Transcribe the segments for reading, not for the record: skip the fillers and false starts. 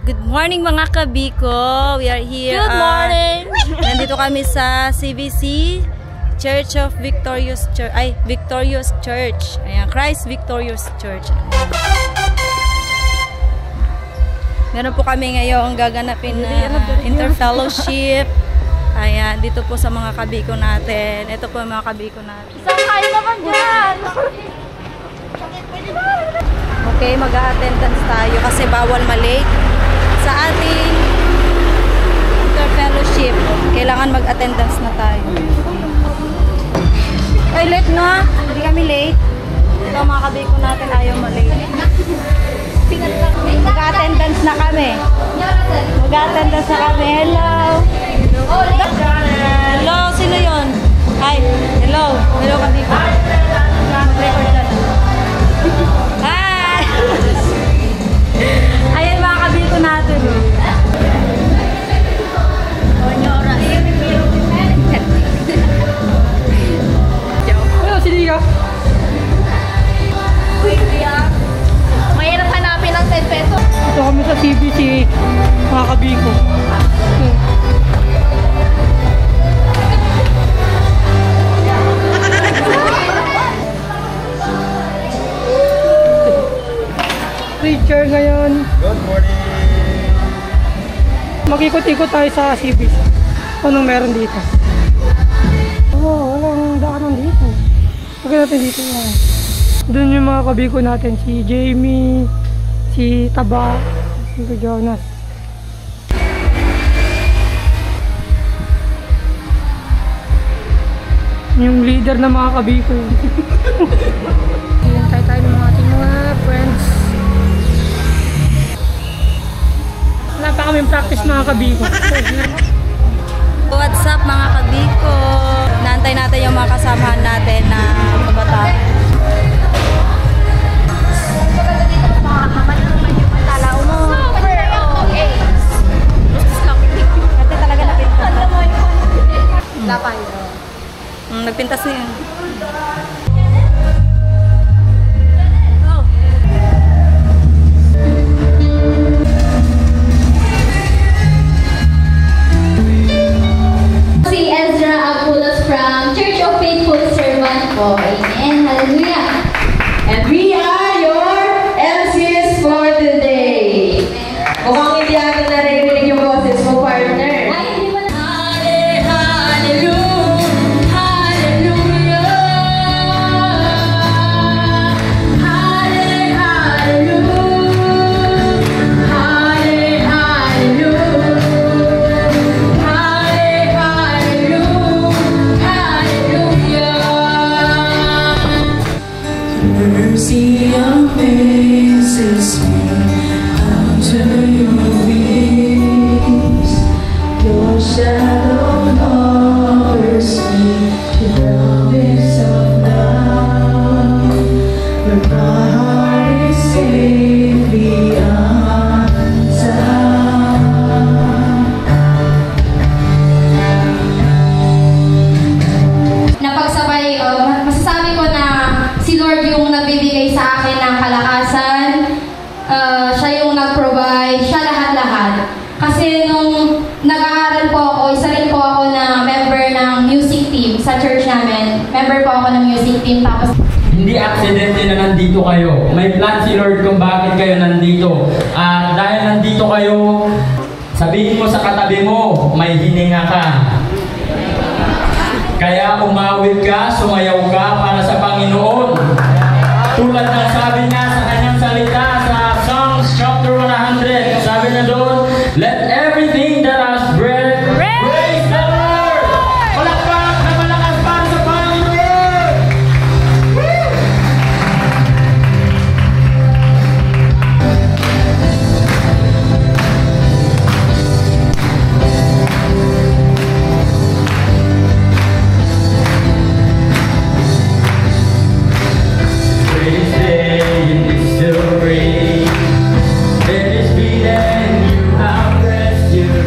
Good morning mga kabiko. We are here. Good morning. Nandito kami sa CVC Church of Victorious Church. Victorious Church. Ayan, Christ Victorious Church. Meron po kami ngayong gaganapin na interfellowship. Ayan, dito po sa mga kabiko natin. Ito po mga kabiko natin. Isang kayo naman dyan. Okay, mag-attendance tayo kasi bawal malate sa ating interfellowship. Kailangan mag-attendance na tayo. Ay, late na. Hindi kami late. Ito mga kabiko natin ayaw malate. Mag-attendance na kami. Mag-attendance na kami. Hello. Hello, sino yun? Hi. Hello. Hello kabiko. Mag-record na. Hi. Ayan mga kabiko natin. Hello, sino ka? Mahirap hanapin ng 10 pesos. Ito kami sa CBC, mga kabiko. Preacher ngayon. Good morning! Mag-ikot-ikot tayo sa CBC. Anong meron dito? Walang daanan dito. Pagka natin dito yan. Doon yung mga kabiko natin, si Jamie, si Taba, si Jonas. Yung leader ng mga kabiko. Hintay tayo ng mga ating mga friends. Wala pa kaming practice mga kabiko. What's up mga kabiko? Naantay natin yung mga kasamahan natin na kabataan. Nagpintas niya. Si Ezra Agulas from Church of Faithful Servant po. Amen. Hallelujah. And we are your MCs for today. Mukhang hindi agad narinig yung boses mo, partner. Mercy amazes me, under your wings, your shadow covers me, the promise of love, where my heart is safely Napagsabay, masasabi ko na si Lord yung nagbibigay sa akin ng kalakasan. Siya yung nag-provide, siya lahat-lahat. Kasi nung nag-aaral po ako, isa rin po ako na member ng music team sa church namin. Member po ako ng music team. Tapos hindi aksidente na nandito kayo. May plan si Lord kung bakit kayo nandito. At dahil nandito kayo, sabihin mo sa katabi mo, may hininga ka. Kaya umawit ka, sumayaw ka para sa Panginoon. Tulad ng sabi niya sa kanyang salita sa Psalms chapter 100. Sabi niya doon, let everything that has breath praise the Lord! Palakpak na malakas para sa Panginoon! Praise day and it's still rain. Let it be that you have rescued.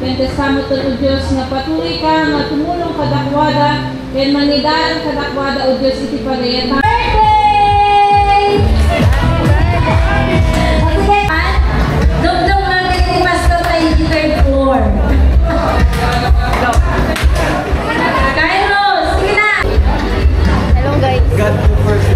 Pentasamo to Diyos nga patuloy ka nga tumulong kadakwada ken manidalan kadakwada o Diyos iti pareheta. Dugdug lang kay Pastor tayo di third floor. Carlos, sige na! Hello guys. God first.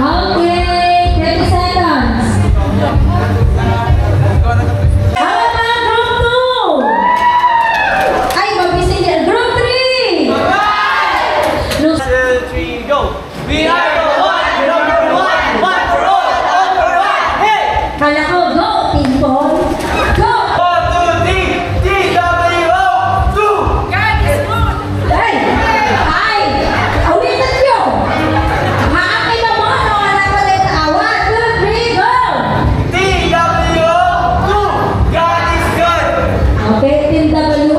Okay, 30 seconds. How about group 2? Ay, mabising yan. Group 3! One, two, three, go. We are the one for all for one. Hey! Kala ko, go, ping-pong. Go! 1, 2, 3, TWO2. God is good. Ay! Ay! Awitan nyo! Haapin na mo, no? Wala ko na yung awa. 2, 3, go! TWO2. God is good. Okay, Team W.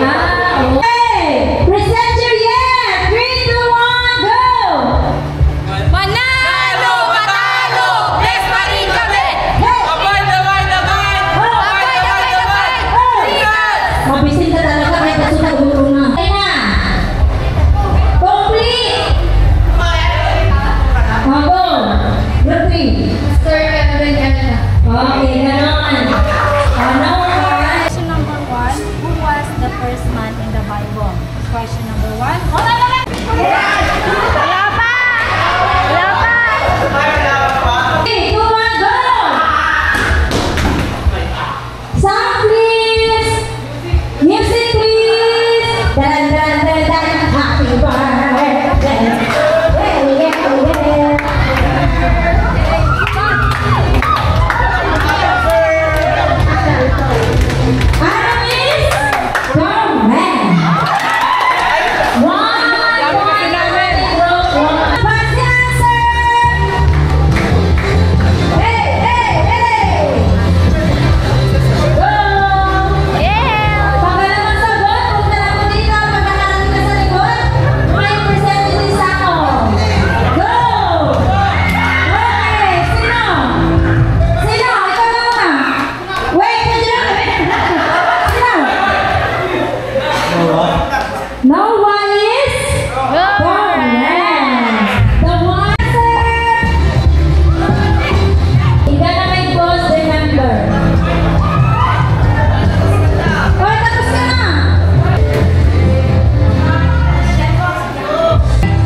Okay! Present your yes! 3, 2, 1, go! Manalo! Matalo! Yes, pa rin kami! Hey! Abay, abay, abay. Abay, abay, abay! Mabisin ka talaga kahit kasunod ulo na. Okay na! Complete! Mabo! Group 3. Sir, ano rin yan na? Okay, ganon. Ano? Question number 1, who was the first man in the Bible? Question number 1. Wala pa! Wala pa! 3, 2, 1, go! Sound please! Music please! Dan, dan, dan, dan. Happy birthday! Well, well, well. Aramis! Go, man! One point already, group 1. What's the answer? Hey, hey, hey! Go! Pangalaman sagot, punta na po dito. Pagkakarating ka sa likod, may percentage ako. Go! Okay, sino? Sino? Ikaw na muna. Wait, sino? Sino? No one is? Correct. The one answer. Iga na may boss, remember. Okay, tapos ka na.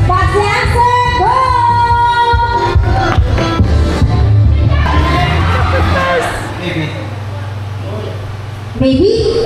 That's the answer. Go! Maybe?